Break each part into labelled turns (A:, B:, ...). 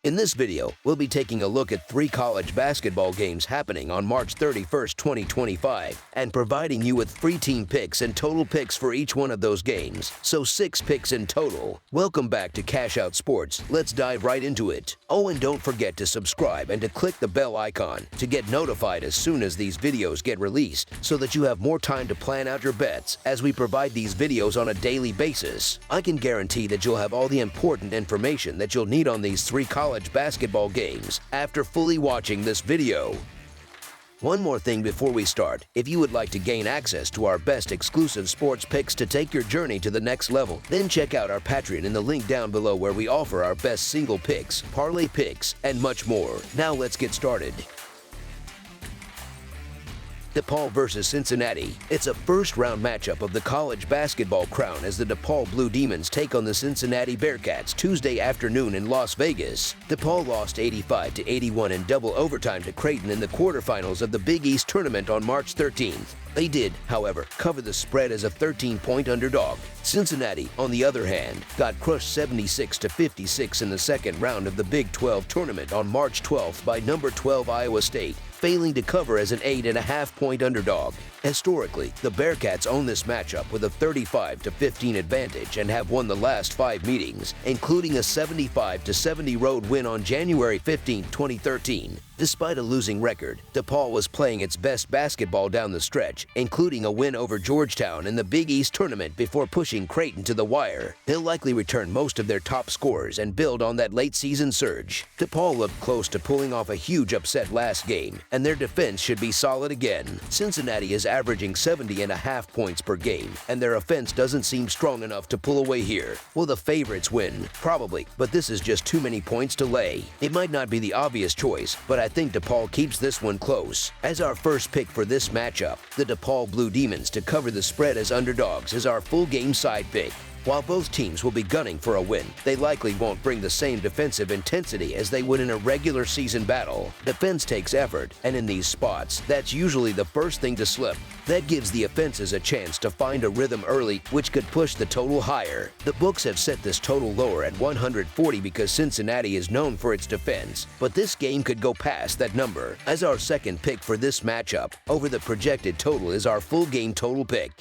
A: In this video, we'll be taking a look at 3 college basketball games happening on March 31st, 2025, and providing you with free team picks and total picks for each one of those games, so 6 picks in total. Welcome back to Cash Out Sports. Let's dive right into it. Oh, and don't forget to subscribe and to click the bell icon to get notified as soon as these videos get released, so that you have more time to plan out your bets as we provide these videos on a daily basis. I can guarantee that you'll have all the important information that you'll need on these 3 college basketball games after fully watching this video. One more thing before we start. If you would like to gain access to our best exclusive sports picks to take your journey to the next level, then check out our Patreon in the link down below, where we offer our best single picks, parlay picks, and much more. Now let's get started. DePaul versus Cincinnati. It's a first-round matchup of the college basketball crown as the DePaul Blue Demons take on the Cincinnati Bearcats Tuesday afternoon in Las Vegas. DePaul lost 85-81 in double overtime to Creighton in the quarterfinals of the Big East tournament on March 13th. They did, however, cover the spread as a 13-point underdog. Cincinnati, on the other hand, got crushed 76-56 in the second round of the Big 12 tournament on March 12th by number 12 Iowa State, failing to cover as an 8.5-point underdog. Historically, the Bearcats own this matchup with a 35-15 advantage and have won the last 5 meetings, including a 75-70 road win on January 15, 2013. Despite a losing record, DePaul was playing its best basketball down the stretch, including a win over Georgetown in the Big East tournament before pushing Creighton to the wire. They'll likely return most of their top scorers and build on that late-season surge. DePaul looked close to pulling off a huge upset last game, and their defense should be solid again. Cincinnati is averaging 70.5 points per game, and their offense doesn't seem strong enough to pull away here. Will the favorites win? Probably, but this is just too many points to lay. It might not be the obvious choice, but I think DePaul keeps this one close. As our first pick for this matchup, the DePaul Blue Demons to cover the spread as underdogs is our full game side pick. While both teams will be gunning for a win, they likely won't bring the same defensive intensity as they would in a regular season battle. Defense takes effort, and in these spots, that's usually the first thing to slip. That gives the offenses a chance to find a rhythm early, which could push the total higher. The books have set this total lower at 140 because Cincinnati is known for its defense, but this game could go past that number. As our second pick for this matchup, over the projected total is our full game total pick.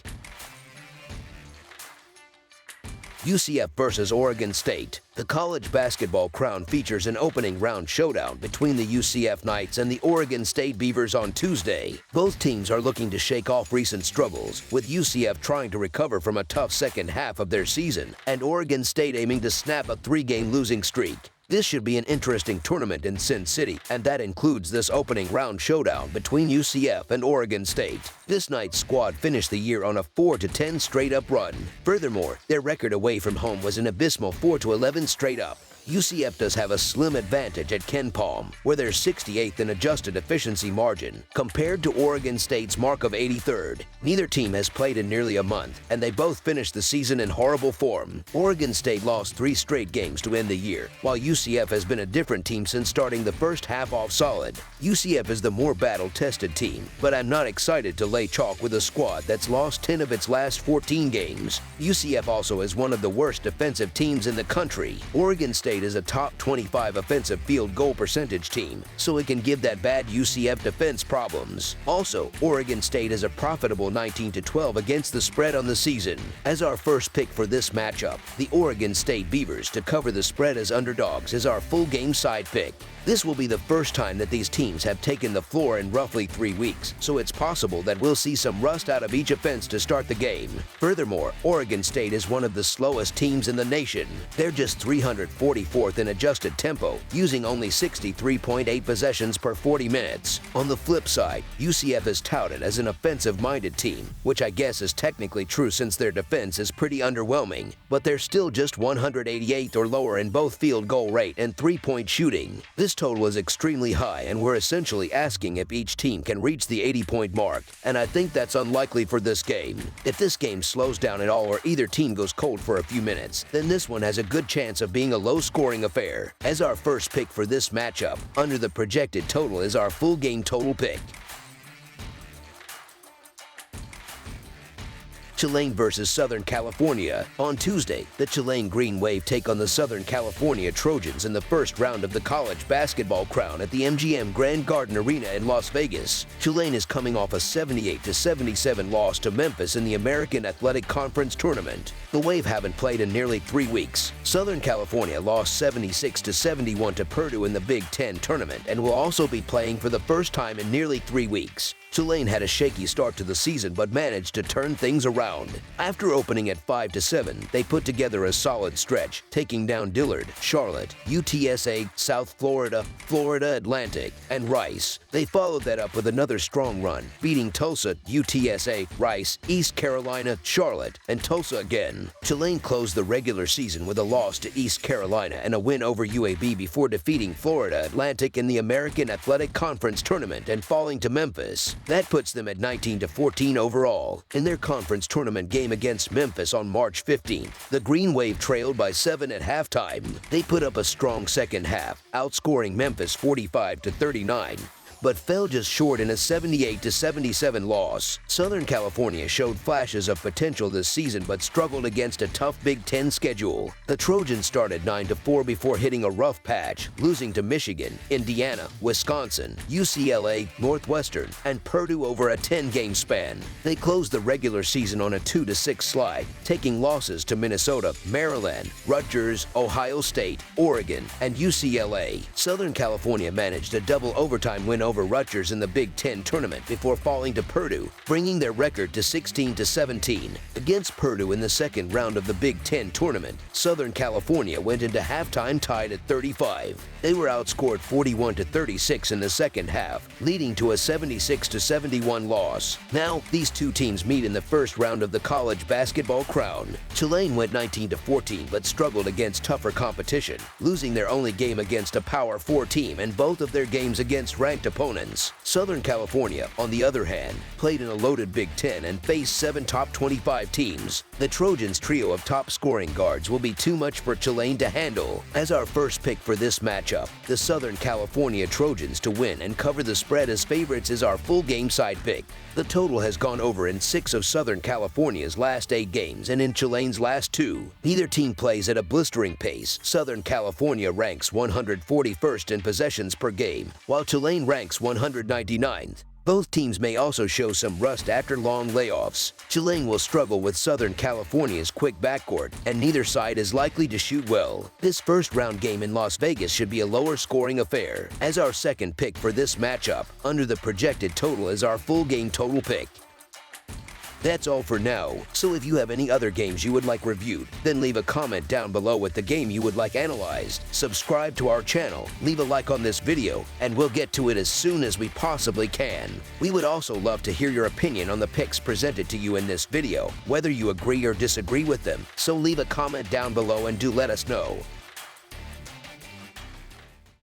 A: UCF versus Oregon State. The college basketball crown features an opening round showdown between the UCF Knights and the Oregon State Beavers on Tuesday. Both teams are looking to shake off recent struggles, with UCF trying to recover from a tough second half of their season, and Oregon State aiming to snap a 3-game losing streak. This should be an interesting tournament in Sin City, and that includes this opening round showdown between UCF and Oregon State. This Knights squad finished the year on a 4-10 straight-up run. Furthermore, their record away from home was an abysmal 4-11 straight-up. UCF does have a slim advantage at Ken Palm, where they're 68th in adjusted efficiency margin, compared to Oregon State's mark of 83rd. Neither team has played in nearly a month, and they both finished the season in horrible form. Oregon State lost 3 straight games to end the year, while UCF has been a different team since starting the first half off solid. UCF is the more battle-tested team, but I'm not excited to lay chalk with a squad that's lost 10 of its last 14 games. UCF also is one of the worst defensive teams in the country. Oregon State is a top 25 offensive field goal percentage team, so it can give that bad UCF defense problems. Also, Oregon State is a profitable 19-12 against the spread on the season. As our first pick for this matchup, the Oregon State Beavers to cover the spread as underdogs is our full game side pick. This will be the first time that these teams have taken the floor in roughly 3 weeks, so it's possible that we'll see some rust out of each offense to start the game. Furthermore, Oregon State is one of the slowest teams in the nation. They're just 344th in adjusted tempo, using only 63.8 possessions per 40 minutes. On the flip side, UCF is touted as an offensive-minded team, which I guess is technically true since their defense is pretty underwhelming, but they're still just 188th or lower in both field goal rate and 3-point shooting. This total is extremely high, and we're essentially asking if each team can reach the 80-point mark, and I think that's unlikely for this game. If this game slows down at all or either team goes cold for a few minutes, then this one has a good chance of being a low-scoring affair. As our first pick for this matchup, under the projected total is our full game total pick. Tulane versus Southern California. On Tuesday, the Tulane Green Wave take on the Southern California Trojans in the first round of the college basketball crown at the MGM Grand Garden Arena in Las Vegas. Tulane is coming off a 78-77 loss to Memphis in the American Athletic Conference tournament. The Wave haven't played in nearly 3 weeks. Southern California lost 76-71 to Purdue in the Big Ten tournament and will also be playing for the first time in nearly 3 weeks. Tulane had a shaky start to the season but managed to turn things around. After opening at 5-7, they put together a solid stretch, taking down Dillard, Charlotte, UTSA, South Florida, Florida Atlantic, and Rice. They followed that up with another strong run, beating Tulsa, UTSA, Rice, East Carolina, Charlotte, and Tulsa again. Tulane closed the regular season with a loss to East Carolina and a win over UAB before defeating Florida Atlantic in the American Athletic Conference tournament and falling to Memphis. That puts them at 19-14 overall. In their conference tournament game against Memphis on March 15th, the Green Wave trailed by 7 at halftime. They put up a strong second half, outscoring Memphis 45-39. But fell just short in a 78-77 loss. Southern California showed flashes of potential this season but struggled against a tough Big Ten schedule. The Trojans started 9-4 before hitting a rough patch, losing to Michigan, Indiana, Wisconsin, UCLA, Northwestern, and Purdue over a 10-game span. They closed the regular season on a 2-6 slide, taking losses to Minnesota, Maryland, Rutgers, Ohio State, Oregon, and UCLA. Southern California managed a double overtime win over Rutgers in the Big Ten tournament before falling to Purdue, bringing their record to 16-17. Against Purdue in the second round of the Big Ten tournament, Southern California went into halftime tied at 35. They were outscored 41-36 in the second half, leading to a 76-71 loss. Now, these two teams meet in the first round of the college basketball crown. Tulane went 19-14 but struggled against tougher competition, losing their only game against a Power 4 team and both of their games against ranked opponents. Southern California, on the other hand, played in a loaded Big Ten and faced 7 top 25 teams. The Trojans' trio of top-scoring guards will be too much for Tulane to handle. As our first pick for this matchup, the Southern California Trojans to win and cover the spread as favorites is our full game side pick. The total has gone over in 6 of Southern California's last 8 games and in Tulane's last 2. Neither team plays at a blistering pace. Southern California ranks 141st in possessions per game, while Tulane ranks 199th. Both teams may also show some rust after long layoffs. Tulane will struggle with Southern California's quick backcourt, and neither side is likely to shoot well. This first-round game in Las Vegas should be a lower-scoring affair. As our second pick for this matchup, under the projected total is our full game total pick. That's all for now, so if you have any other games you would like reviewed, then leave a comment down below with the game you would like analyzed. Subscribe to our channel, leave a like on this video, and we'll get to it as soon as we possibly can. We would also love to hear your opinion on the picks presented to you in this video, whether you agree or disagree with them, so leave a comment down below and do let us know.